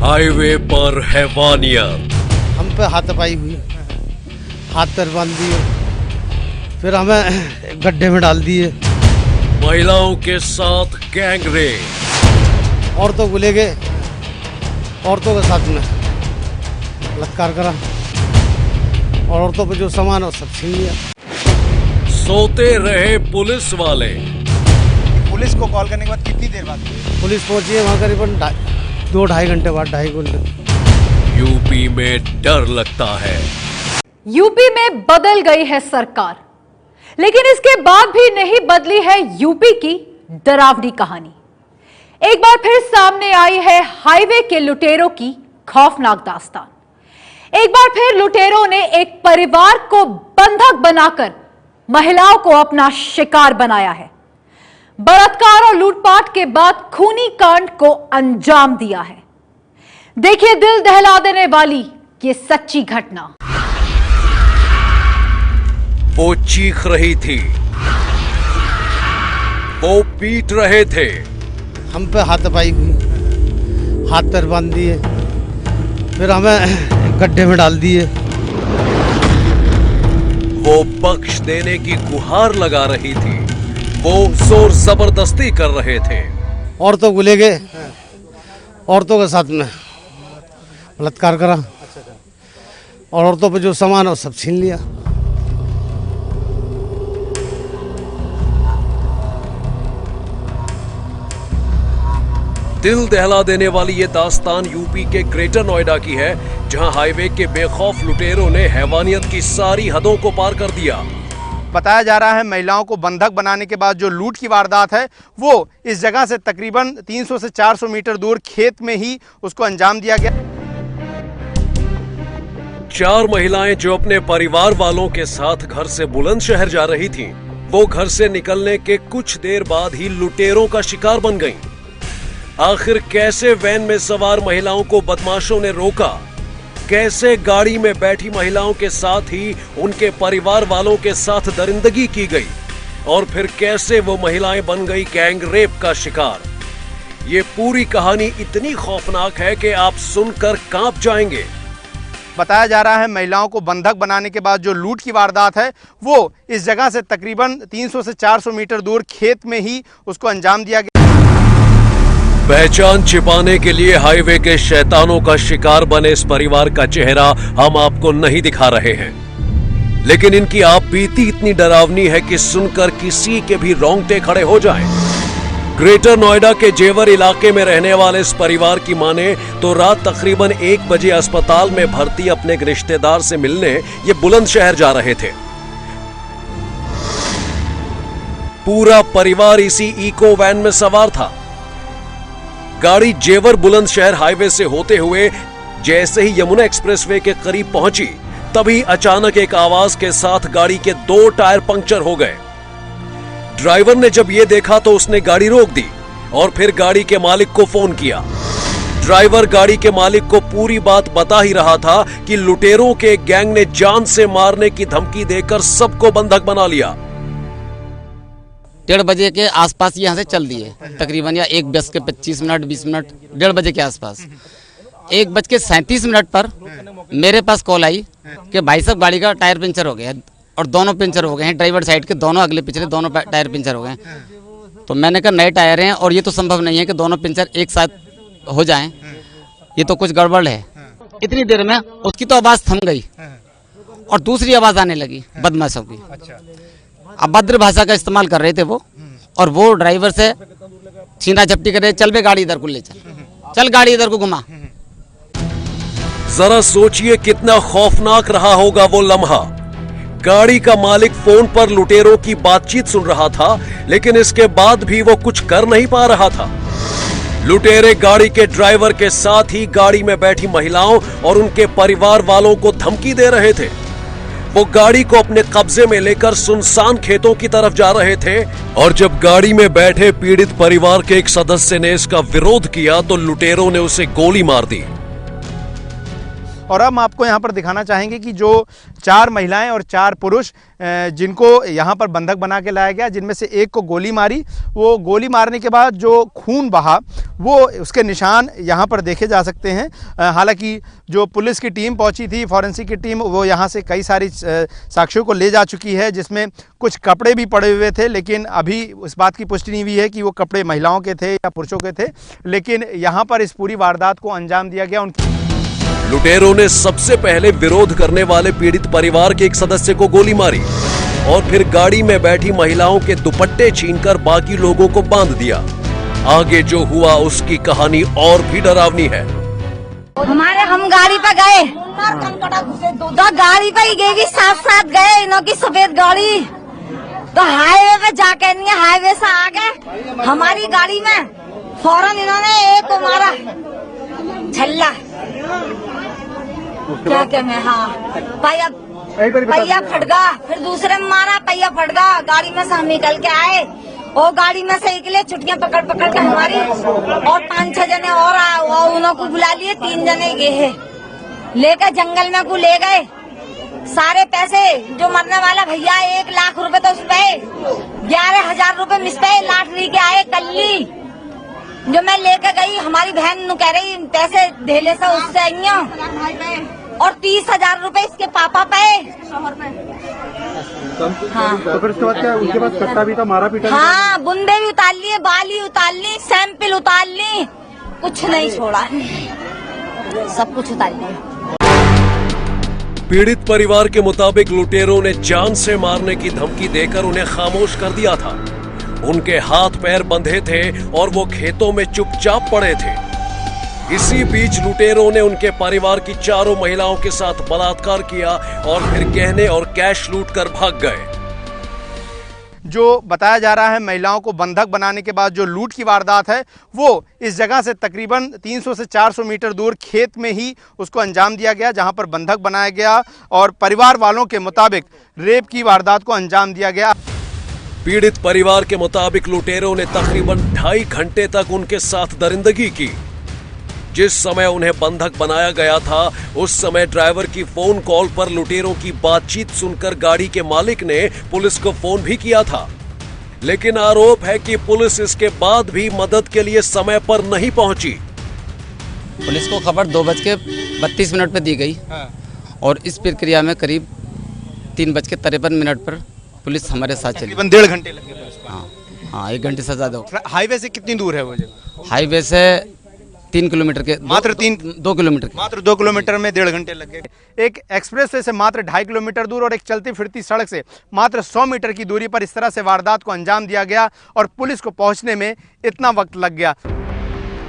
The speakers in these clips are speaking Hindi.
हाईवे पर हैवानियत। हम पे हाथापाई हुई, हाथ पैर बांध दिए, फिर हमें गड्ढे में डाल दिए। महिलाओं के साथ गैंग रेप। औरतों को ले गए, औरतों के साथ में बलात्कार करा और औरतों पे जो सामान है सब छीन लिया। सोते रहे पुलिस वाले। पुलिस को कॉल करने के बाद कितनी देर बाद पुलिस पहुंची है वहाँ करीबन 2-2.5 घंटे बाद, 2.5 घंटे। यूपी में डर लगता है। यूपी में बदल गई है सरकार, लेकिन इसके बाद भी नहीं बदली है यूपी की डरावनी कहानी। एक बार फिर सामने आई है हाईवे के लुटेरों की खौफनाक दास्तान। एक बार फिर लुटेरों ने एक परिवार को बंधक बनाकर महिलाओं को अपना शिकार बनाया है। बलात्कार और लूटपाट के बाद खूनी कांड को अंजाम दिया है। देखिए दिल दहला देने वाली ये सच्ची घटना। वो चीख रही थी, वो पीट रहे थे। हम पे हाथापाई हुई, हाथ पैर बांध दिए, फिर हमें गड्ढे में डाल दिए। वो बख्श देने की गुहार लगा रही थी, वो जोर जबरदस्ती कर रहे थे। औरतों को ले गए, औरतों के साथ में बलात्कार करा और औरतों पे जो सामान है सब छीन लिया। दिल दहला देने वाली ये दास्तान यूपी के ग्रेटर नोएडा की है, जहां हाईवे के बेखौफ लुटेरों ने हैवानियत की सारी हदों को पार कर दिया। बताया जा रहा है महिलाओं को बंधक बनाने के बाद जो लूट की वारदात है वो इस जगह से तकरीबन 300 से 400 मीटर दूर खेत में ही उसको अंजाम दिया गया। 4 महिलाएं जो अपने परिवार वालों के साथ घर से बुलंदशहर जा रही थीं, वो घर से निकलने के कुछ देर बाद ही लुटेरों का शिकार बन गईं। आखिर कैसे वैन में सवार महिलाओं को बदमाशों ने रोका, कैसे गाड़ी में बैठी महिलाओं के साथ ही उनके परिवार वालों के साथ दरिंदगी की गई और फिर कैसे वो महिलाएं बन गई गैंग रेप का शिकार। ये पूरी कहानी इतनी खौफनाक है कि आप सुनकर कांप जाएंगे। बताया जा रहा है महिलाओं को बंधक बनाने के बाद जो लूट की वारदात है वो इस जगह से तकरीबन 300 से 400 मीटर दूर खेत में ही उसको अंजाम दिया गया। पहचान छिपाने के लिए हाईवे के शैतानों का शिकार बने इस परिवार का चेहरा हम आपको नहीं दिखा रहे हैं, लेकिन इनकी आपबीती इतनी डरावनी है कि सुनकर किसी के भी रोंगटे खड़े हो जाएं। ग्रेटर नोएडा के जेवर इलाके में रहने वाले इस परिवार की माने तो रात तकरीबन 1 बजे अस्पताल में भर्ती अपने एक रिश्तेदार से मिलने ये बुलंदशहर जा रहे थे। पूरा परिवार इसी इको वैन में सवार था। गाड़ी जेवर बुलंदशहर हाईवे से होते हुए जैसे ही यमुना एक्सप्रेसवे के करीब पहुंची, तभी अचानक एक आवाज के साथ गाड़ी के 2 टायर पंक्चर हो गए। ड्राइवर ने जब यह देखा तो उसने गाड़ी रोक दी और फिर गाड़ी के मालिक को फोन किया। ड्राइवर गाड़ी के मालिक को पूरी बात बता ही रहा था कि लुटेरों के गैंग ने जान से मारने की धमकी देकर सबको बंधक बना लिया। 1:30 बजे के आसपास यहाँ से चल दिए तकरीबन, या 1:25 मिनट 20 मिनट 1:30 बजे के आसपास। 1:37 पर मेरे पास कॉल आई कि भाई साहब गाड़ी का टायर पंचर हो गया और दोनों पंचर हो गए हैं, ड्राइवर साइड के दोनों अगले पिछले दोनों टायर पंचर हो गए हैं। तो मैंने कहा नए टायर हैं और ये तो संभव नहीं है कि दोनों पंचर एक साथ हो जाएं, ये तो कुछ गड़बड़ है। इतनी देर में उसकी तो आवाज़ थम गई और दूसरी आवाज़ आने लगी बदमाशों की। अभद्र भाषा का इस्तेमाल कर रहे थे वो, और वो ड्राइवर से छीना झपटी कर रहे, चल बे गाड़ी इधर को ले चल गाड़ी इधर को घुमा। जरा सोचिए कितना खौफनाक रहा होगा वो लम्हा। गाड़ी का मालिक फोन पर लुटेरों की बातचीत सुन रहा था, लेकिन इसके बाद भी वो कुछ कर नहीं पा रहा था। लुटेरे गाड़ी के ड्राइवर के साथ ही गाड़ी में बैठी महिलाओं और उनके परिवार वालों को धमकी दे रहे थे। वो गाड़ी को अपने कब्जे में लेकर सुनसान खेतों की तरफ जा रहे थे और जब गाड़ी में बैठे पीड़ित परिवार के एक सदस्य ने इसका विरोध किया तो लुटेरों ने उसे गोली मार दी। और अब हम आपको यहाँ पर दिखाना चाहेंगे कि जो 4 महिलाएं और 4 पुरुष जिनको यहाँ पर बंधक बना के लाया गया, जिनमें से एक को गोली मारी, वो गोली मारने के बाद जो खून बहा वो उसके निशान यहाँ पर देखे जा सकते हैं। हालांकि जो पुलिस की टीम पहुँची थी, फॉरेंसिक की टीम, वो यहाँ से कई सारी साक्ष्यों को ले जा चुकी है, जिसमें कुछ कपड़े भी पड़े हुए थे, लेकिन अभी इस बात की पुष्टि नहीं हुई है कि वो कपड़े महिलाओं के थे या पुरुषों के थे। लेकिन यहाँ पर इस पूरी वारदात को अंजाम दिया गया। लुटेरों ने सबसे पहले विरोध करने वाले पीड़ित परिवार के एक सदस्य को गोली मारी और फिर गाड़ी में बैठी महिलाओं के दुपट्टे छीनकर बाकी लोगों को बांध दिया। आगे जो हुआ उसकी कहानी और भी डरावनी है। हम गाड़ी पे गए तो गाड़ी पे ही गए, साथ साथ गए इन्हों की सफेद गाड़ी, तो हाईवे पे जाके नहीं, हाईवे से आ गए हमारी गाड़ी में, फौरन इन्होंने एक को मारा छल्ला, क्या कहते हैं, हाँ पहिया फट गया, फिर दूसरे में मारा, पहिया फट गया। गाड़ी में से हम निकल के आए और गाड़ी में से निकले, छुट्टियां पकड़ पकड़ के हमारी, और 5-6 जने और आए, उन्हों को बुला लिए, 3 जने गए हैं, लेकर जंगल में को ले गए। सारे पैसे जो मरने वाला भैया 1 लाख रुपए तो उस पे, 11,000 रुपए मिस पे लॉटरी के आए कल्ली, जो मैं लेकर गई। हमारी बहन नु कह रही पैसे ढेले से उससे आई, और 30,000 रुपए इसके पापा पे। हाँ, तो फिर उसके बाद क्या, उनके पास कट्टा भी था, मारा पीटा? हाँ, बुंदे भी उतार लिए, बाली उतार ली, सैंपल उतार ली, कुछ नहीं छोड़ा, सब कुछ उतार लिया। पीड़ित परिवार के मुताबिक लुटेरों ने जान से मारने की धमकी देकर उन्हें खामोश कर दिया था। उनके हाथ पैर बंधे थे और वो खेतों में चुपचाप पड़े थे। इसी बीच लुटेरों ने उनके परिवार की 4 महिलाओं के साथ बलात्कार किया और फिर गहने और कैश लूट कर भाग गए। जो बताया जा रहा है महिलाओं को बंधक बनाने के बाद जो लूट की वारदात है, वो इस जगह से तकरीबन 300 से 400 मीटर दूर खेत में ही उसको अंजाम दिया गया, जहां पर बंधक बनाया गया और परिवार वालों के मुताबिक रेप की वारदात को अंजाम दिया गया। पीड़ित परिवार के मुताबिक लुटेरों ने तकरीबन 2.5 घंटे तक उनके साथ दरिंदगी की। जिस समय उन्हें बंधक बनाया गया था, उस समय ड्राइवर की फोन कॉल पर लुटेरों की बातचीत सुनकर गाड़ी के मालिक ने पुलिस को फोन भी किया था। लेकिन आरोप है कि पुलिस इसके बाद भी मदद के लिए समय पर नहीं पहुंची। पुलिस को खबर 2:32 पर दी गई और इस प्रक्रिया में करीब 3:53 पर पुलिस हमारे साथ चली। तकरीबन 1.5 घंटे लगे। हाँ, 1 घंटे से ज्यादा। हाईवे से कितनी दूर है वो जगह? हाईवे से 3 किलोमीटर के, मात्र 2 किलोमीटर के। मात्र 2 किलोमीटर में 1.5 घंटे लग गए। एक एक्सप्रेस वे से मात्र 2.5 किलोमीटर दूर और एक चलती फिरती सड़क से मात्र 100 मीटर की दूरी पर इस तरह से वारदात को अंजाम दिया गया और पुलिस को पहुंचने में इतना वक्त लग गया।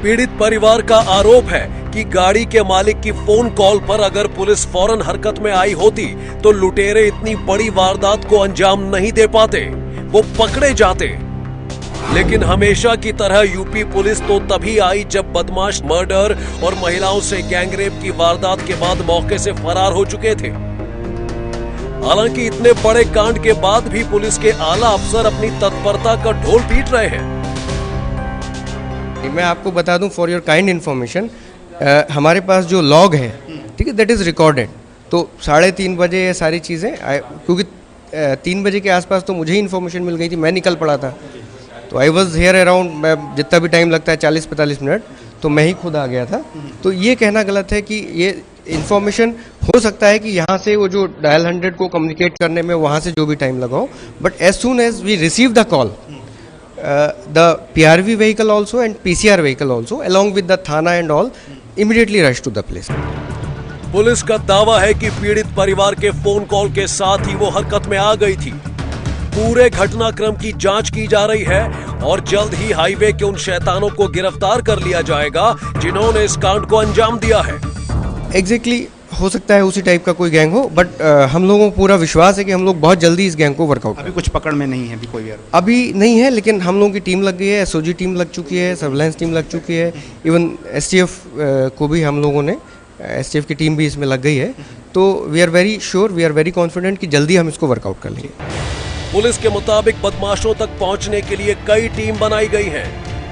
पीड़ित परिवार का आरोप है कि गाड़ी के मालिक की फोन कॉल पर अगर पुलिस फौरन हरकत में आई होती तो लुटेरे इतनी बड़ी वारदात को अंजाम नहीं दे पाते, वो पकड़े जाते। लेकिन हमेशा की तरह यूपी पुलिस तो तभी आई जब बदमाश मर्डर और महिलाओं से गैंगरेप की वारदात के बाद मौके से फरार हो चुके थे। हालांकि इतने बड़े कांड के बाद भी पुलिस के आला अफसर अपनी तत्परता का ढोल पीट रहे हैं। मैं आपको बता दूं फॉर योर काइंड इन्फॉर्मेशन, हमारे पास जो लॉग है, ठीक है, दैट इज़ रिकॉर्डेड। तो 3:30 बजे ये सारी चीज़ें, क्योंकि 3 बजे के आसपास तो मुझे ही इन्फॉर्मेशन मिल गई थी, मैं निकल पड़ा था। तो आई वॉज हेयर अराउंड, मैं जितना भी टाइम लगता है 40-45 मिनट, तो मैं ही खुद आ गया था। तो ये कहना गलत है कि ये इन्फॉर्मेशन हो सकता है कि यहाँ से वो जो डायल 100 को कम्युनिकेट करने में वहाँ से जो भी टाइम लगाओ, but as soon as we receive the call, the PRV vehicle also and PCR vehicle also along with the Thana and all immediately rushed to the place. Police का दावा है कि पीड़ित परिवार के फोन कॉल के साथ ही वो हरकत में आ गई थी। पूरे घटनाक्रम की जांच की जा रही है और जल्द ही हाईवे के उन शैतानों को गिरफ्तार कर लिया जाएगा जिन्होंने इस कांड को अंजाम दिया है। एग्जैक्टली हो सकता है उसी टाइप का कोई गैंग हो, बट हम लोगों को पूरा विश्वास है कि हम लोग बहुत जल्दी इस गैंग को वर्कआउट। अभी कुछ पकड़ में नहीं है अभी कोई? अभी नहीं है, लेकिन हम लोगों की टीम लग गई है, एसओजी टीम लग चुकी है, सर्विलांस टीम लग चुकी है, इवन एसटीएफ को भी हम लोगों ने, एसटीएफ की टीम भी इसमें लग गई है। तो we are very sure, we are very confident कि जल्दी हम इसको वर्कआउट कर लेंगे। पुलिस के मुताबिक बदमाशों तक पहुंचने के लिए कई टीम बनाई गई है,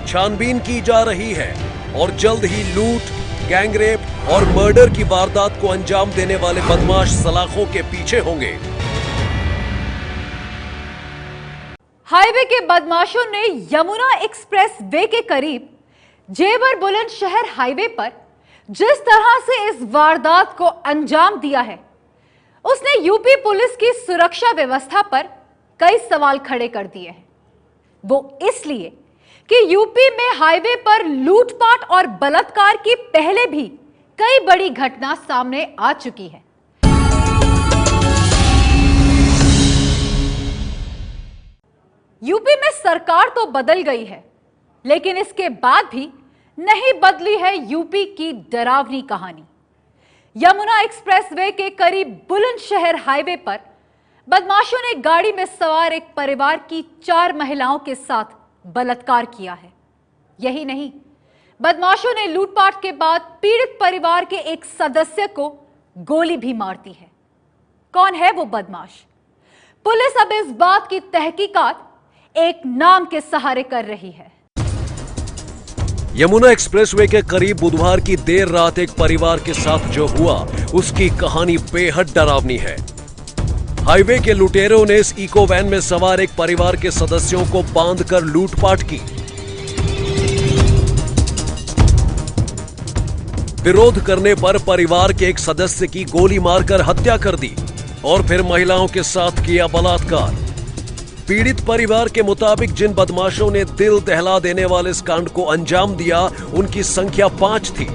छानबीन की जा रही है और जल्द ही लूट, गैंगरेप और मर्डर की वारदात को अंजाम देने वाले बदमाश सलाखों के पीछे होंगे। हाईवे के बदमाशों ने यमुना एक्सप्रेस वे के करीब जेवर बुलंदशहर हाईवे पर जिस तरह से इस वारदात को अंजाम दिया है, उसने यूपी पुलिस की सुरक्षा व्यवस्था पर कई सवाल खड़े कर दिए हैं। वो इसलिए कि यूपी में हाईवे पर लूटपाट और बलात्कार की पहले भी कई बड़ी घटना सामने आ चुकी है। यूपी में सरकार तो बदल गई है, लेकिन इसके बाद भी नहीं बदली है यूपी की डरावनी कहानी। यमुना एक्सप्रेसवे के करीब बुलंदशहर हाईवे पर बदमाशों ने गाड़ी में सवार एक परिवार की 4 महिलाओं के साथ बलात्कार किया है। यही नहीं, बदमाशों ने लूटपाट के बाद पीड़ित परिवार के एक सदस्य को गोली भी मार दी है। कौन है वो बदमाश? पुलिस अब इस बात की तहकीकात एक नाम के सहारे कर रही है। यमुना एक्सप्रेसवे के करीब बुधवार की देर रात एक परिवार के साथ जो हुआ, उसकी कहानी बेहद डरावनी है। हाईवे के लुटेरों ने इस इको वैन में सवार एक परिवार के सदस्यों को बांधकर लूटपाट की। विरोध करने पर परिवार के एक सदस्य की गोली मारकर हत्या कर दी और फिर महिलाओं के साथ किया बलात्कार। पीड़ित परिवार के मुताबिक जिन बदमाशों ने दिल दहला देने वाले इस कांड को अंजाम दिया, उनकी संख्या 5 थी।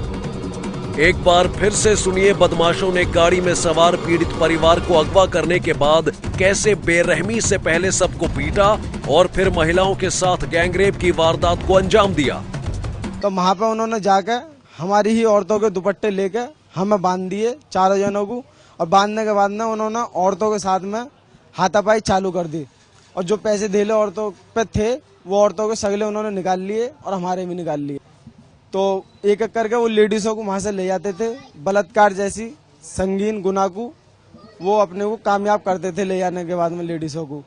एक बार फिर से सुनिए बदमाशों ने गाड़ी में सवार पीड़ित परिवार को अगवा करने के बाद कैसे बेरहमी से पहले सबको पीटा और फिर महिलाओं के साथ गैंगरेप की वारदात को अंजाम दिया। तो वहाँ पे उन्होंने जाकर हमारी ही औरतों के दुपट्टे लेकर हमें बांध दिए 4 जनों को, और बांधने के बाद में उन्होंने औरतों के साथ में हाथापाई चालू कर दी, और जो पैसे धेले औरतों पे थे वो औरतों के सगले उन्होंने निकाल लिए और हमारे भी निकाल लिए। तो एक एक करके वो लेडीज़ों को वहाँ से ले जाते थे। बलात्कार जैसी संगीन गुनाह को वो अपने को कामयाब करते थे। ले जाने के बाद में लेडीज़ों को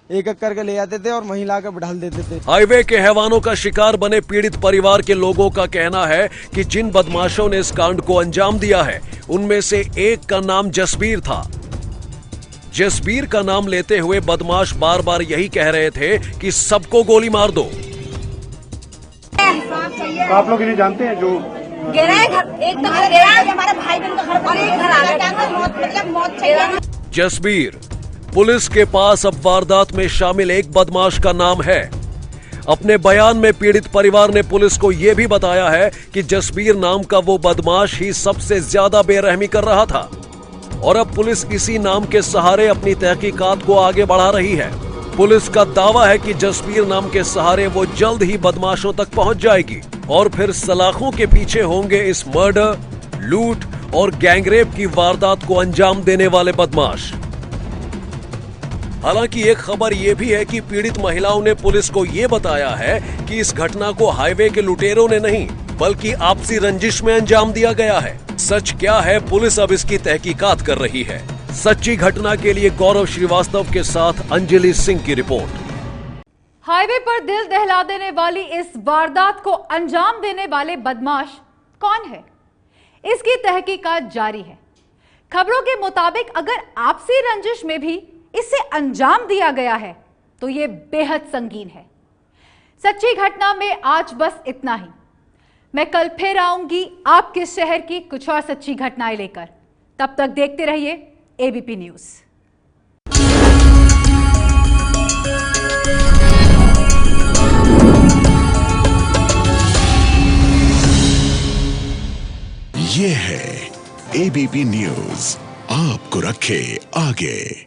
एक एक करके ले जाते थे और वहीं लाकर बिठाल देते थे। हाईवे के हैवानों का शिकार बने पीड़ित परिवार के लोगों का कहना है कि जिन बदमाशों ने इस कांड को अंजाम दिया है, उनमें से एक का नाम जसबीर था। जसबीर का नाम लेते हुए बदमाश बार बार यही कह रहे थे कि सबको गोली मार दो। तो आप लोग इन्हें जानते हैं? जो गिरा है घर, एक तो गिरा है हमारे भाई बहन का घर, और एक घर आ गया, मौत चाहिए। जसबीर, पुलिस के पास अब वारदात में शामिल एक बदमाश का नाम है। अपने बयान में पीड़ित परिवार ने पुलिस को यह भी बताया है कि जसबीर नाम का वो बदमाश ही सबसे ज्यादा बेरहमी कर रहा था और अब पुलिस इसी नाम के सहारे अपनी तहकीकात को आगे बढ़ा रही है। पुलिस का दावा है कि जसबीर नाम के सहारे वो जल्द ही बदमाशों तक पहुंच जाएगी और फिर सलाखों के पीछे होंगे इस मर्डर, लूट और गैंगरेप की वारदात को अंजाम देने वाले बदमाश। हालांकि एक खबर यह भी है कि पीड़ित महिलाओं ने पुलिस को यह बताया है कि इस घटना को हाईवे के लुटेरों ने नहीं, बल्कि आपसी रंजिश में अंजाम दिया गया है। सच क्या है, पुलिस अब इसकी तहकीकात कर रही है। सच्ची घटना के लिए गौरव श्रीवास्तव के साथ अंजलि सिंह की रिपोर्ट। हाईवे पर दिल दहला देने वाली इस वारदात को अंजाम देने वाले बदमाश कौन है, इसकी तहकीकात जारी है। खबरों के मुताबिक अगर आपसी रंजिश में भी इसे अंजाम दिया गया है तो यह बेहद संगीन है। सच्ची घटना में आज बस इतना ही। मैं कल फिर आऊंगी आपके शहर की कुछ और सच्ची घटनाएं लेकर। तब तक देखते रहिए एबीपी न्यूज। ये है एबीपी न्यूज, आपको रखे आगे।